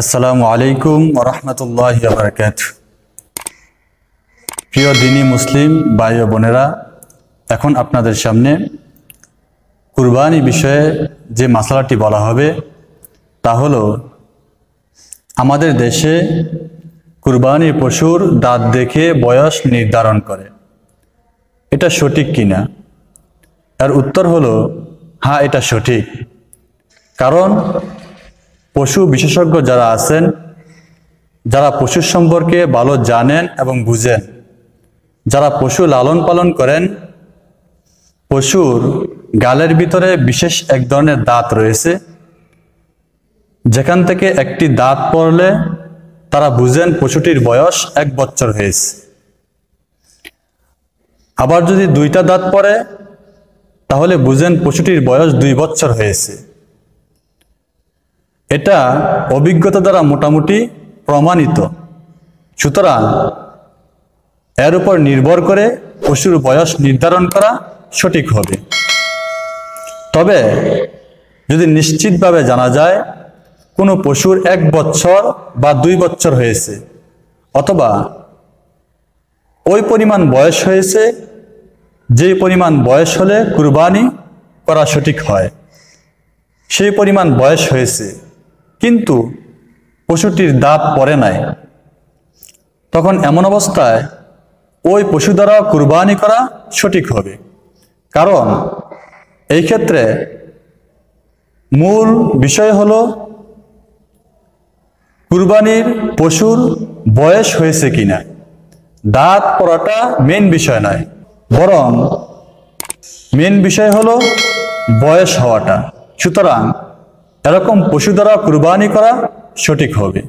আসসালামু আলাইকুম ওয়া রাহমাতুল্লাহি ওয়া বারাকাতুহু। প্রিয় দ্বীনি মুসলিম ভাই ও বোনেরা, এখন আপনাদের সামনে কুরবানি বিষয়ে যে মাসলাটি বলা হবে তা হলো আমাদের দেশে কুরবানির পশুর দাঁত দেখে বয়স নির্ধারণ করে। এটা সঠিক কিনা? এর উত্তর হলো হ্যাঁ, এটা সঠিক। কারণ পশু বিশেষজ্ঞ যারা আছেন, যারা পশুর সম্পর্কে ভালো জানেন এবং বুঝেন, যারা পশু লালন পালন করেন, পশুর গালের ভিতরে বিশেষ এক ধরনের দাঁত রয়েছে, যেখান থেকে একটি দাঁত পড়লে তারা বুঝেন পশুটির বয়স 1 বছর হয়েছে। আবার যদি 2টা দাঁত পড়ে তাহলে বুঝেন পশুটির বয়স 2 বছর হয়েছে। এটা অভিজ্ঞতা দ্বারা মোটামুটি প্রমাণিত। সুতরাং এর উপর নির্ভর করে পশুর বয়স নির্ধারণ করা সঠিক হবে। তবে যদি নিশ্চিতভাবে জানা যায় কোনো পশুর 1 বছর বা 2 বছর হয়েছে, অথবা ওই পরিমাণ বয়স হয়েছে যেই পরিমাণ বয়স হলে কুরবানি করা সঠিক হয়, সেই পরিমাণ বয়স হয়েছে কিন্তু পশুটির দাঁত পড়ে নাই, তখন এমন অবস্থায় ওই পশু দ্বারা কুরবানি করা সঠিক হবে। কারণ এই ক্ষেত্রে মূল বিষয় হলো কুরবানির পশুর বয়স হয়েছে কিনা। দাঁত পড়াটা মেন বিষয় নয়, বরং মেন বিষয় হলো বয়স হওয়াটা। সুতরাং এরকম পশু দ্বারা কুরবানি করা সঠিক হবে।